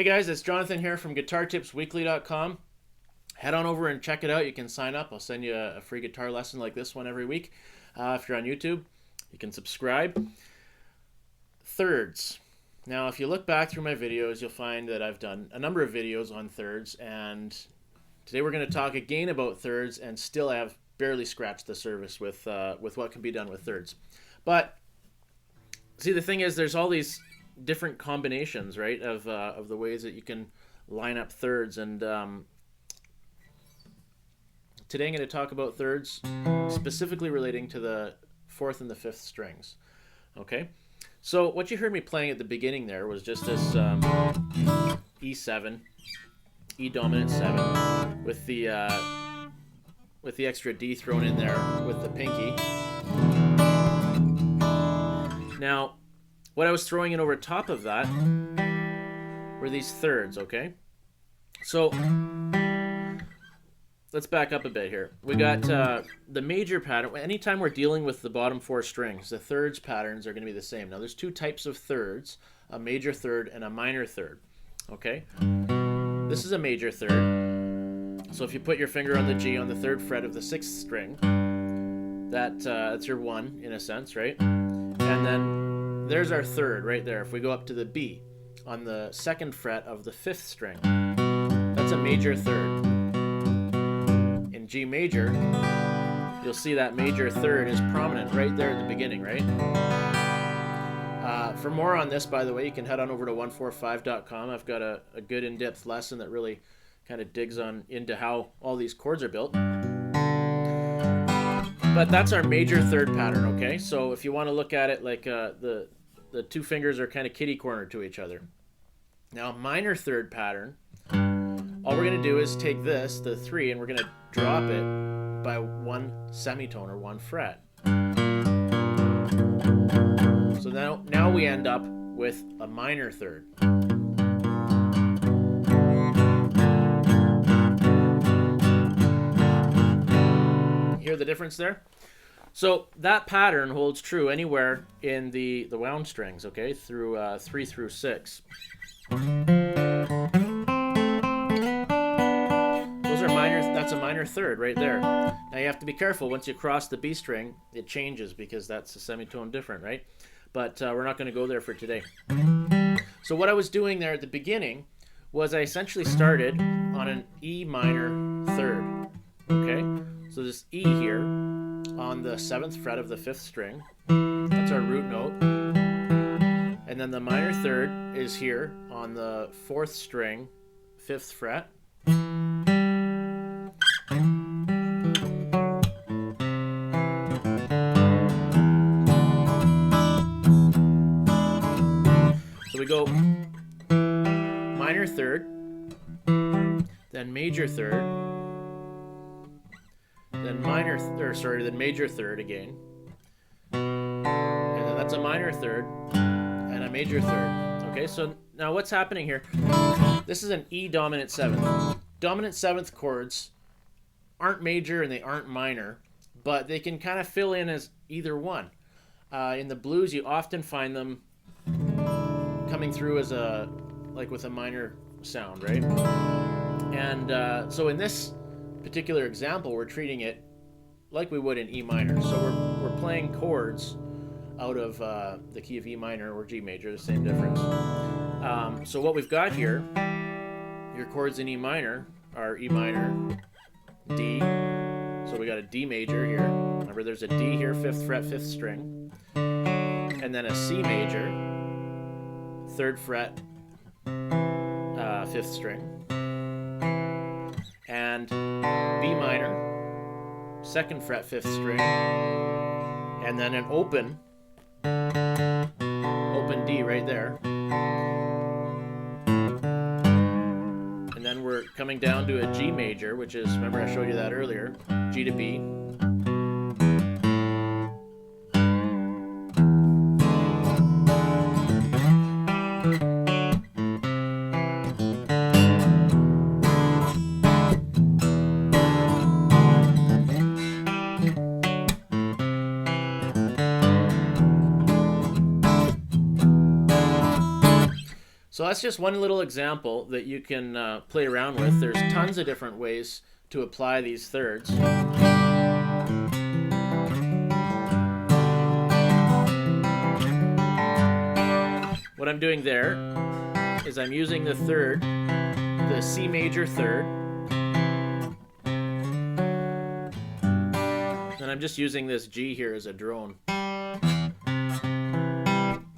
guys, it's Jonathan here from PlayGuitar.com. Head on over and check it out. You can sign up. I'll send you a free guitar lesson like this one every week. If you're on YouTube, you can subscribe. Thirds. Now, if you look back through my videos, you'll find that I've done a number of videos on thirds, and today we're going to talk again about thirds, and still I have barely scratched the surface with what can be done with thirds. But see, the thing is, there's all these different combinations, right, of the ways that you can line up thirds, and today I'm going to talk about thirds specifically relating to the fourth and the fifth strings. Okay, so what you heard me playing at the beginning there was just this E7, E dominant 7 with the extra D thrown in there with the pinky. Now, what I was throwing in over top of that were these thirds, okay? So let's back up a bit here. We got the major pattern. Anytime we're dealing with the bottom four strings, the thirds patterns are going to be the same. Now, there's two types of thirds, a major third and a minor third, okay? This is a major third. So if you put your finger on the G on the third fret of the sixth string, that's your one, in a sense, right? And then there's our third right there. If we go up to the B on the second fret of the fifth string, that's a major third. In G major, you'll see that major third is prominent right there at the beginning, right? For more on this, by the way, you can head on over to 145.com. I've got a good in-depth lesson that really kind of digs into how all these chords are built. But that's our major third pattern, okay? So if you want to look at it like the two fingers are kind of kitty-cornered to each other. Now, minor third pattern, all we're going to do is take this, the 3, and we're going to drop it by one semitone or one fret. So now we end up with a minor third. Hear the difference there? So that pattern holds true anywhere in the wound strings, okay, through 3 through 6. Those are minor. That's a minor third right there. Now you have to be careful. Once you cross the B string, it changes because that's a semitone different, right? But we're not going to go there for today. So what I was doing there at the beginning was I essentially started on an E minor third, okay? So this E here on the 7th fret of the 5th string, that's our root note. And then the minor third is here on the 4th string, 5th fret. So we go minor third, then major third, then then major third again, and then that's a minor third and a major third. Okay, so now what's happening here? This is an E dominant 7th. Dominant 7th chords aren't major and they aren't minor, but they can kind of fill in as either one. In the blues, you often find them coming through as with a minor sound, right? And so in this particular example, we're treating it like we would in E minor. So we're playing chords out of the key of E minor or G major, the same difference. So what we've got here, your chords in E minor are E minor, D. So we got a D major here. Remember, there's a D here, 5th fret, 5th string, and then a C major, 3rd fret, 5th string, and B minor, 2nd fret, 5th string, and then an open D right there. And then we're coming down to a G major, which is, remember I showed you that earlier, G to B. So that's just one little example that you can play around with. There's tons of different ways to apply these thirds. What I'm doing there is I'm using the third, the C major third, and I'm just using this G here as a drone.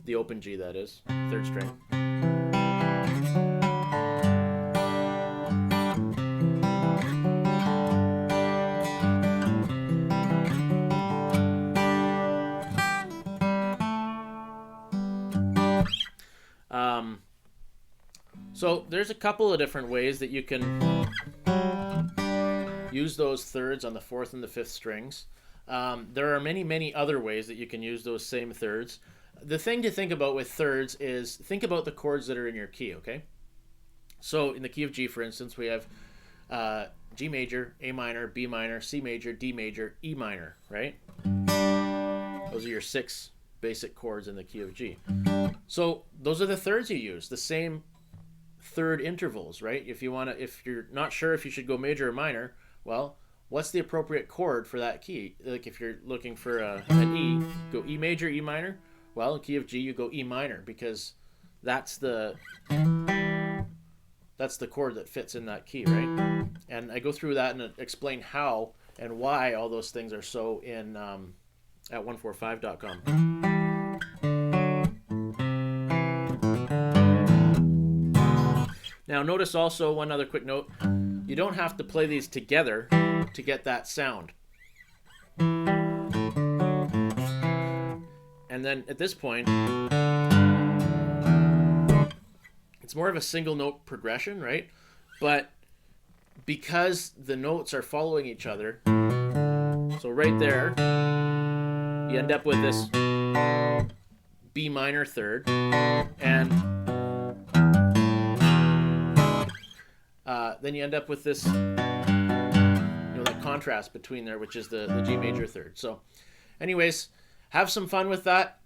The open G, that is, third string. So there's a couple of different ways that you can use those thirds on the fourth and the fifth strings. There are many other ways that you can use those same thirds. The thing to think about with thirds is think about the chords that are in your key, okay? So in the key of G, for instance, we have G major, A minor, B minor, C major, D major, E minor, right? Those are your 6 basic chords in the key of G. So those are the thirds you use, the same third intervals, right? If you're not sure if you should go major or minor, well, what's the appropriate chord for that key? Like if you're looking for an E, go E major, E minor. Well, in key of G, you go E minor because that's the chord that fits in that key, right? And I go through that and explain how and why all those things are so in at 145.com. Now notice also one other quick note, you don't have to play these together to get that sound. And then at this point, it's more of a single note progression, right? But because the notes are following each other, so right there, you end up with this B minor third, and then you end up with this, that contrast between there, which is the G major third. So anyways, have some fun with that.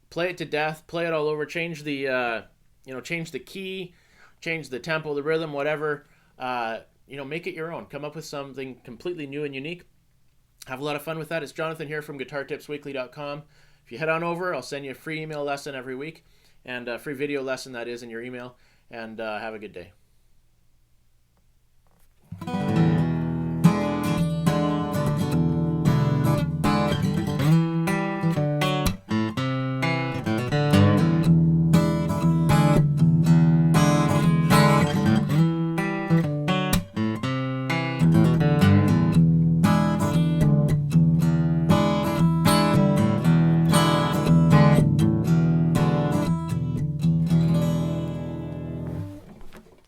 Play it to death. Play it all over. Change the, change the key, change the tempo, the rhythm, whatever. Make it your own. Come up with something completely new and unique. Have a lot of fun with that. It's Jonathan here from GuitarTipsWeekly.com. If you head on over, I'll send you a free email lesson every week, and a free video lesson that is in your email. And have a good day.